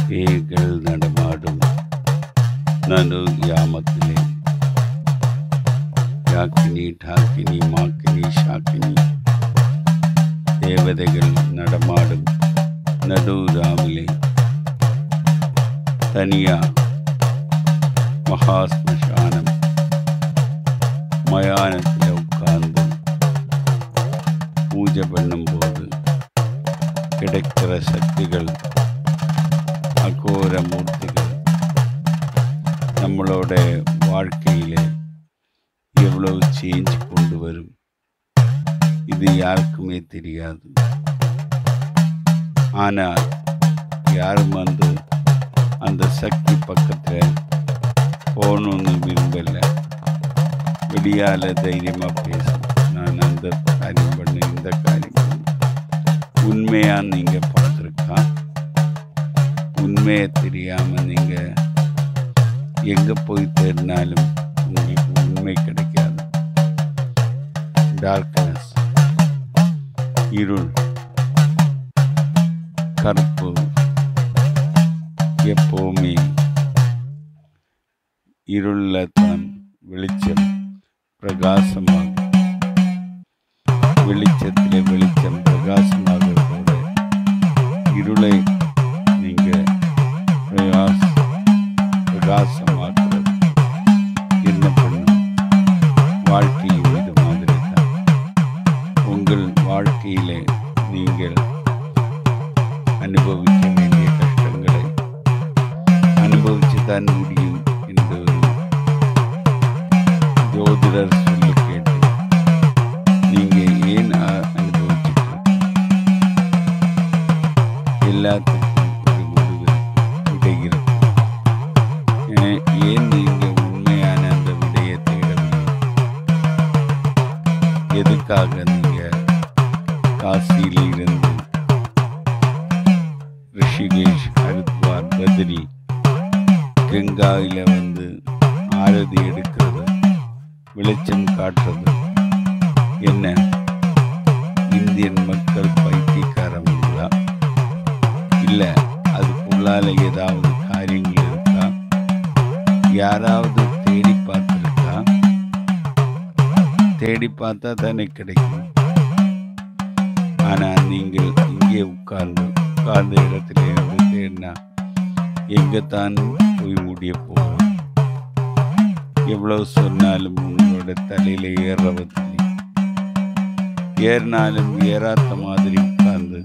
பேய்கள் நடமாடும் நடு யாமத்திலே யாக்கினி டாக்கினி மாக்கினி ஷாக்கினி தேவதைகள் நடமாடும் நடு ராவிலே தனியா மகாஸ்மசானம் மயானத்தில் உட்கார்ந்து பூஜை பண்ணும்போது கிடைக்கிற சக்திகள் அகோர மூர்த்திகள் நம்மளோட வாழ்க்கையிலே எவ்வளவு சேஞ்ச் கொண்டு வரும் இது யாருக்குமே தெரியாது. ஆனால் யாரும் அந்த சக்தி பக்கத்தில் போகணுன்னு விரும்பல. வெளியால் தைரியமாக பேசும், நான் அந்த காரியம் பண்ணு இந்த காரியம் பண்ணு. உண்மையாக நீங்கள் பார்த்துருக்கா? உண்மையை தெரியாமல் நீங்கள் எங்கே போய் தேடினாலும் உங்களுக்கு உண்மை கிடைக்காது. டார்க்னஸ், இருள், கருப்பு எப்போவுமே இருளில் தான் வெளிச்சம் பிரகாசமாகும். வெளிச்சத்திலே வெளிச்சம் பிரகாசமாகிறதோட இருளை நீங்கள் பிரகாசமாக்குறது என்ன பண்ணும்? வாழ்க்கையும் இது மாதிரி தான். உங்கள் வாழ்க்கையிலே நீங்கள் அனுபவிக்க வேண்டிய கஷ்டங்களை அனுபவிச்சு தான் முடியும் என்று ஜோதிடர் சொல்லி கேட்டு நீங்கள் ஏன் அனுபவிச்சுட்டு எல்லாத்துக்கும் ஒரு முடிவு விடைகிறது. ஏன் நீங்கள் உண்மையான அந்த விடையை தேடவில்லை? எதுக்காக நீங்கள் காசியில் இருந்து ரிஷிகேஷ், ஹரித்வார், பத்ரி, கங்காயில் ஆரதி எடுக்கிறது, வெளிச்சம் காட்டுறது என்ன? இந்தியன் மக்கள் பைத்தியக்காரங்களா? இல்லை அதுக்குள்ளால ஏதாவது காரியங்கள் இருக்கா? யாராவது தேடி பார்த்துருக்கா? தேடி பார்த்தா தானே கிடைக்கும். ஆனால் நீங்கள் இங்கே உட்கார்ந்த இடத்துல இருந்து தேடினா எங்கே தான் போய் முடிய போகிறோம்? எவ்வளவு சொன்னாலும் உங்களோட தலையில் ஏறுறதில்லை. ஏறினாலும் ஏறாத மாதிரி உட்கார்ந்து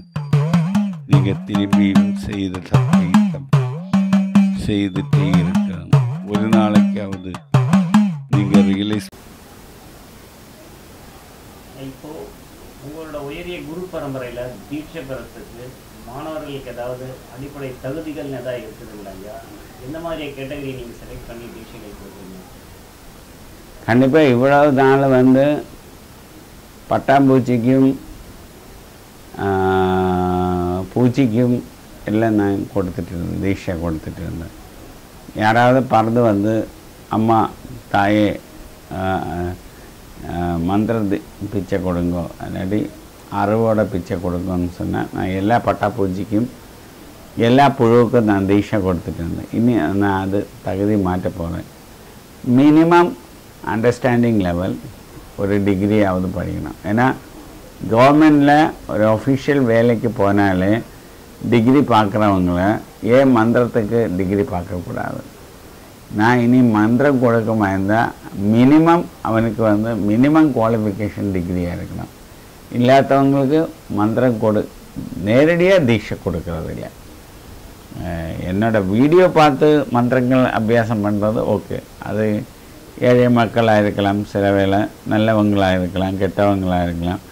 நீங்கள் திரும்பியும் செய்த தப்பை செய்துட்டே இருக்காங்க. ஒரு நாளைக்காவது நீங்கள் ரியலைஸ். இப்போ உங்களோட உயரிய குரு பரம்பரையில் தீட்சை பெறத்துக்கு மாணவர்களுக்கு ஏதாவது அடிப்படை தகுதிகள் ஏதாவது இருக்குதுங்களா ஐயா? எந்த மாதிரி கேட்டகரி நீங்கள் செலக்ட் பண்ணி தீட்சைகள் கொடுக்குறீங்க? கண்டிப்பாக இவ்வளவு நாள் பட்டாம்பூச்சிக்கும் பூச்சிக்கும் எல்லாம் நான் கொடுத்துட்டு இருந்தேன், தீட்சை கொடுத்துட்டு இருந்தேன். யாராவது பறந்து அம்மா தாயே மந்திர பிச்சை கொடுங்கோ இல்லாட்டி அருவோட பிச்சை கொடுங்கன்னு சொன்னேன். நான் எல்லா பட்டாப்பூச்சிக்கும் எல்லா புழுவுக்கும் நான் தீட்சை கொடுத்துட்டு இருந்தேன். இனி நான் அது தகுதி மாற்ற போகிறேன். மினிமம் அண்டர்ஸ்டாண்டிங் லெவல் ஒரு டிகிரியாவது படிக்கணும். ஏன்னா கவர்மெண்டில் ஒரு அஃபிஷியல் வேலைக்கு போனாலே டிகிரி பார்க்குறவங்கள ஏன் மந்திரத்துக்கு டிகிரி பார்க்கக்கூடாது? நான் இனி மந்திரம் கொடுக்க இருந்தால் மினிமம் அவனுக்கு மினிமம் குவாலிஃபிகேஷன் டிகிரியாக இருக்கணும். இல்லாதவங்களுக்கு மந்திரம் நேரடியாக தீட்சை கொடுக்கறது இல்லை. என்னோடய வீடியோ பார்த்து மந்திரங்கள் அபியாசம் பண்ணுறது ஓகே, அது ஏழை மக்களாக இருக்கலாம், சில வேளை நல்லவங்களாக இருக்கலாம், கெட்டவங்களாக இருக்கலாம்.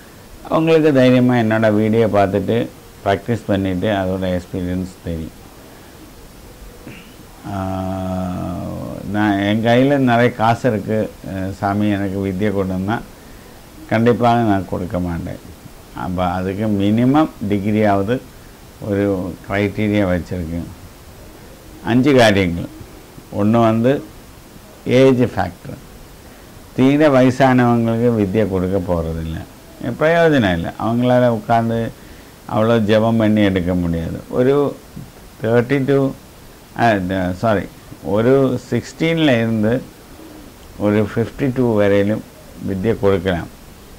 அவங்களுக்கு தைரியமாக என்னோடய வீடியோ பார்த்துட்டு ப்ராக்டிஸ் பண்ணிவிட்டு அதோட எக்ஸ்பீரியன்ஸ் தெரியும். நான் என் கையில் நிறைய காசு இருக்குது, சாமி எனக்கு வித்தியை கொடுன்னா கண்டிப்பாக நான் கொடுக்க மாட்டேன். அப்போ அதுக்கு மினிமம் டிகிரியாவது ஒரு க்ரைட்டீரியா வச்சுருக்கேன். 5 காரியங்கள். ஒன்று ஏஜ் ஃபேக்டர். தீர வயசானவங்களுக்கு வித்தியை கொடுக்க போகிறதில்ல, பிரயோஜனம் இல்லை. அவங்களால உட்காந்து அவ்வளோ ஜெபம் பண்ணி எடுக்க முடியாது. ஒரு 32 சாரி ஒரு 16லேருந்து ஒரு 52 வரையிலும் வித்தியை கொடுக்கலாம்,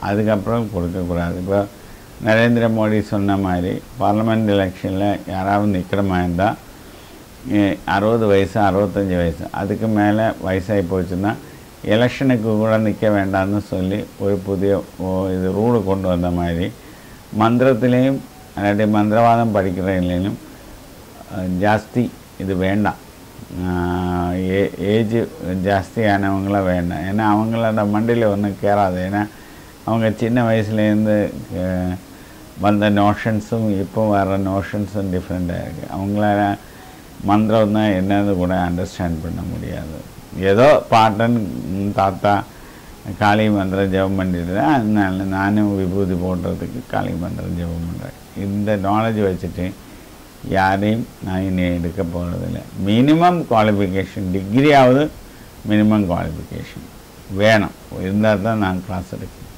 அதுக்கப்புறம் கொடுக்கக்கூடாது. இப்போ நரேந்திர மோடி சொன்ன மாதிரி பார்லிமெண்ட் எலெக்ஷனில் யாராவது நிற்கிற மாதிரி இருந்தால் 60 வயசு 65 வயசு அதுக்கு மேலே வயசாகி போச்சுன்னா எலெக்ஷனுக்கு கூட நிற்க வேண்டாம்னு சொல்லி ஒரு புதிய இது ரூலு கொண்டு வந்த மாதிரி மந்திரத்திலையும் அல்லாட்டி மந்திரவாதம் படிக்கிறதுலையும் ஜாஸ்தி இது வேண்டாம், ஏஜ் ஜாஸ்தியானவங்களாம் வேண்டாம். ஏன்னா அவங்களோட மண்டியில் ஒன்றும் கேராது. ஏன்னா அவங்க சின்ன வயசுலேருந்து வந்த நோஷன்ஸும் இப்போ வர நோஷன்ஸும் டிஃப்ரெண்ட்டாக இருக்குது. அவங்களால மந்திரம் தான் என்னது கூட அண்டர்ஸ்டாண்ட் பண்ண முடியாது. ஏதோ பாட்டன் தாத்தா காளி மந்திரம் ஜெபம் பண்ணிட்டு தான், அதனால நானும் விபூதி போடுறதுக்கு காளி மந்திரம் ஜெபம் பண்ணுறேன். இந்த நாலேஜ் வச்சுட்டு யாரையும் நான் இனி எடுக்க போகிறதில்ல. மினிமம் குவாலிஃபிகேஷன் டிகிரியாவது மினிமம் குவாலிஃபிகேஷன் வேணும், இருந்தால் தான் நான் கிளாஸ் எடுக்கேன்.